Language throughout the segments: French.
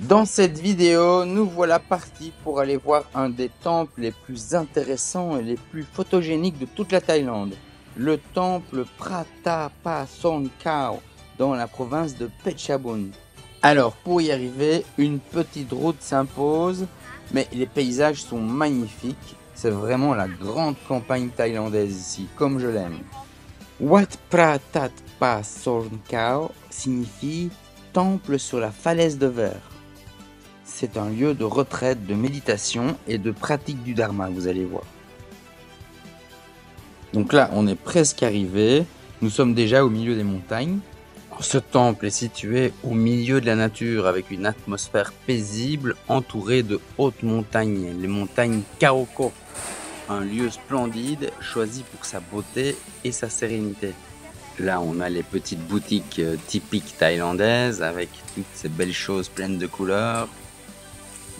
Dans cette vidéo, nous voilà partis pour aller voir un des temples les plus intéressants et les plus photogéniques de toute la Thaïlande, le temple Pratapasongkhao dans la province de Phetchabun. Alors pour y arriver, une petite route s'impose, mais les paysages sont magnifiques, c'est vraiment la grande campagne thaïlandaise ici, comme je l'aime. Wat Pratapasongkhao signifie temple sur la falaise de verre. C'est un lieu de retraite, de méditation et de pratique du dharma, vous allez voir. Donc là, on est presque arrivé. Nous sommes déjà au milieu des montagnes. Ce temple est situé au milieu de la nature avec une atmosphère paisible entourée de hautes montagnes, les montagnes Kaoko. Un lieu splendide choisi pour sa beauté et sa sérénité. Là, on a les petites boutiques typiques thaïlandaises avec toutes ces belles choses pleines de couleurs.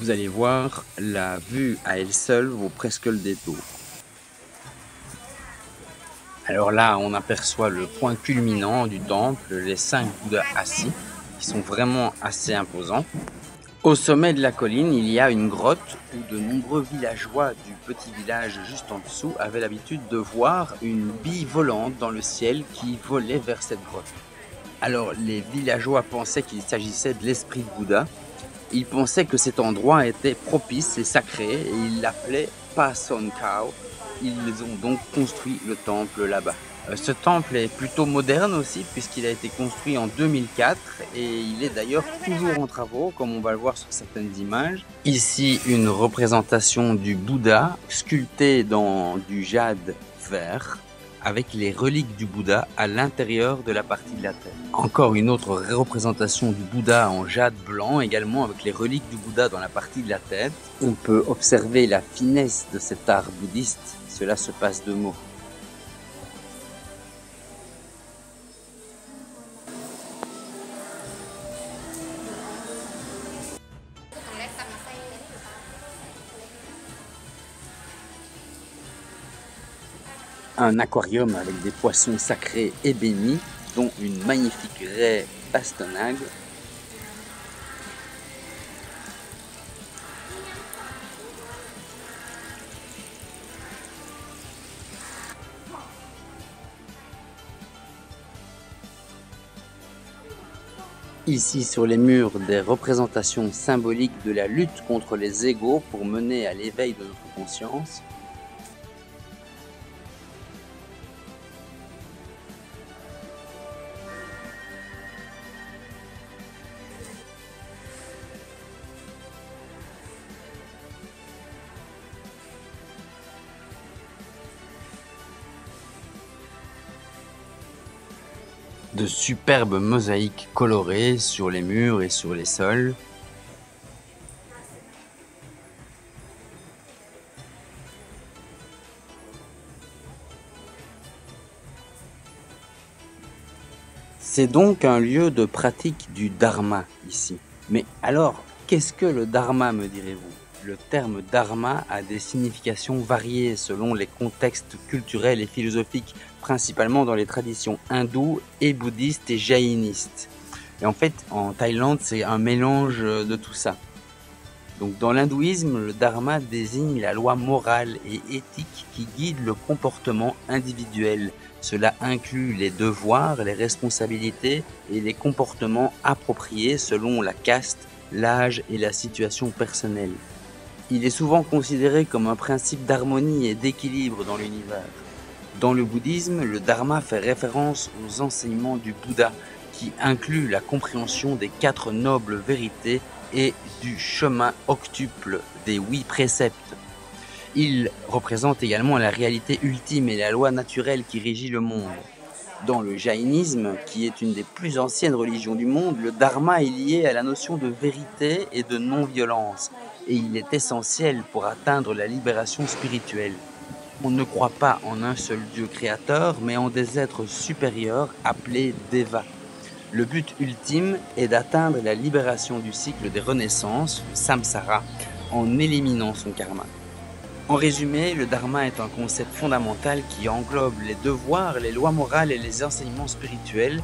Vous allez voir, la vue à elle seule vaut presque le détour. Alors là, on aperçoit le point culminant du temple, les 5 Bouddhas assis, qui sont vraiment assez imposants. Au sommet de la colline, il y a une grotte où de nombreux villageois du petit village juste en dessous avaient l'habitude de voir une bille volante dans le ciel qui volait vers cette grotte. Alors les villageois pensaient qu'il s'agissait de l'esprit de Bouddha. Ils pensaient que cet endroit était propice et sacré et ils l'appelaient Pasongkhao. Ils ont donc construit le temple là-bas. Ce temple est plutôt moderne aussi puisqu'il a été construit en 2004 et il est d'ailleurs toujours en travaux comme on va le voir sur certaines images. Ici une représentation du Bouddha sculpté dans du jade vert, avec les reliques du Bouddha à l'intérieur de la partie de la tête. Encore une autre représentation du Bouddha en jade blanc, également avec les reliques du Bouddha dans la partie de la tête. On peut observer la finesse de cet art bouddhiste, cela se passe de mots. Un aquarium avec des poissons sacrés et bénis, dont une magnifique raie bastonnague. Ici sur les murs, des représentations symboliques de la lutte contre les égos pour mener à l'éveil de notre conscience. De superbes mosaïques colorées sur les murs et sur les sols. C'est donc un lieu de pratique du dharma ici. Mais alors, qu'est-ce que le dharma, me direz-vous? Le terme dharma a des significations variées selon les contextes culturels et philosophiques, principalement dans les traditions hindoues et bouddhistes et jaïnistes. Et en fait, en Thaïlande, c'est un mélange de tout ça. Donc dans l'hindouisme, le dharma désigne la loi morale et éthique qui guide le comportement individuel. Cela inclut les devoirs, les responsabilités et les comportements appropriés selon la caste, l'âge et la situation personnelle. Il est souvent considéré comme un principe d'harmonie et d'équilibre dans l'univers. Dans le bouddhisme, le dharma fait référence aux enseignements du Bouddha, qui inclut la compréhension des 4 nobles vérités et du chemin octuple des 8 préceptes. Il représente également la réalité ultime et la loi naturelle qui régit le monde. Dans le jaïnisme, qui est une des plus anciennes religions du monde, le dharma est lié à la notion de vérité et de non-violence, et il est essentiel pour atteindre la libération spirituelle. On ne croit pas en un seul Dieu créateur, mais en des êtres supérieurs appelés Deva. Le but ultime est d'atteindre la libération du cycle des renaissances, le samsara, en éliminant son karma. En résumé, le dharma est un concept fondamental qui englobe les devoirs, les lois morales et les enseignements spirituels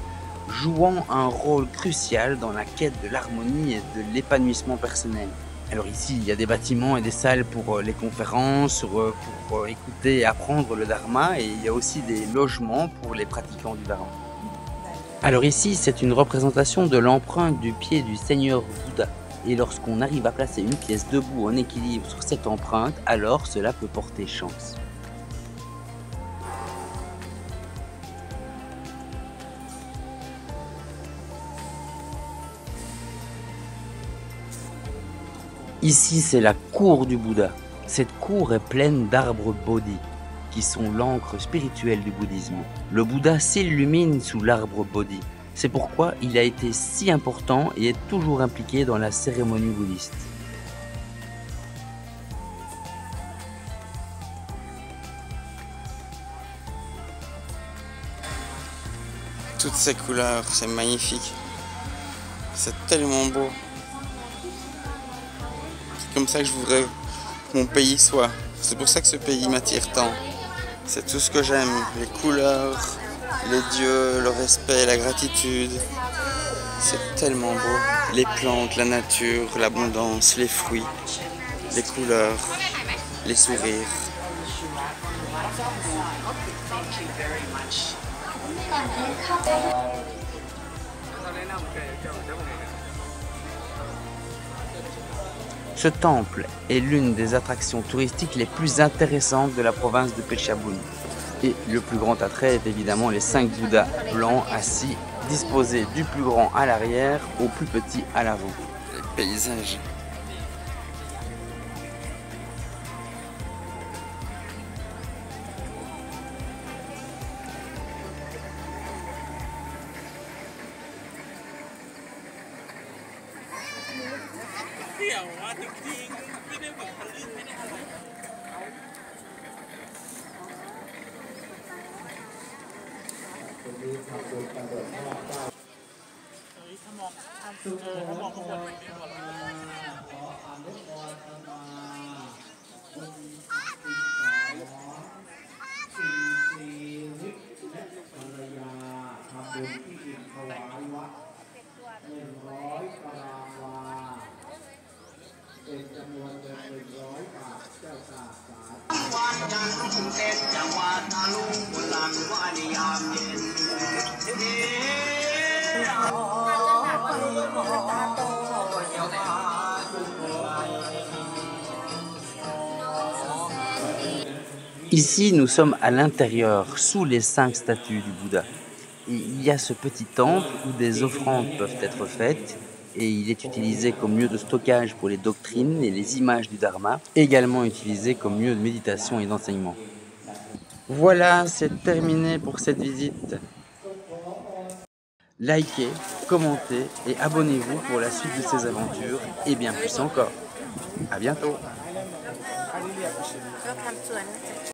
jouant un rôle crucial dans la quête de l'harmonie et de l'épanouissement personnel. Alors ici, il y a des bâtiments et des salles pour les conférences, pour écouter et apprendre le dharma, et il y a aussi des logements pour les pratiquants du dharma. Alors ici, c'est une représentation de l'empreinte du pied du Seigneur Bouddha. Et lorsqu'on arrive à placer une pièce debout en équilibre sur cette empreinte, alors cela peut porter chance. Ici, c'est la cour du Bouddha. Cette cour est pleine d'arbres bodhi, qui sont l'encre spirituelle du bouddhisme. Le Bouddha s'illumine sous l'arbre bodhi. C'est pourquoi il a été si important et est toujours impliqué dans la cérémonie bouddhiste. Toutes ces couleurs, c'est magnifique. C'est tellement beau. C'est comme ça que je voudrais que mon pays soit. C'est pour ça que ce pays m'attire tant. C'est tout ce que j'aime. Les couleurs, les dieux, le respect, la gratitude. C'est tellement beau. Les plantes, la nature, l'abondance, les fruits, les couleurs, les sourires. Ce temple est l'une des attractions touristiques les plus intéressantes de la province de Phetchabun. Et le plus grand attrait est évidemment les 5 Bouddhas blancs assis, disposés du plus grand à l'arrière au plus petit à l'avant. Les paysages. Ici, nous sommes à l'intérieur, sous les 5 statues du Bouddha. Et il y a ce petit temple où des offrandes peuvent être faites, et il est utilisé comme lieu de stockage pour les doctrines et les images du Dharma, également utilisé comme lieu de méditation et d'enseignement. Voilà, c'est terminé pour cette visite. Likez, commentez et abonnez-vous pour la suite de ces aventures et bien plus encore. À bientôt.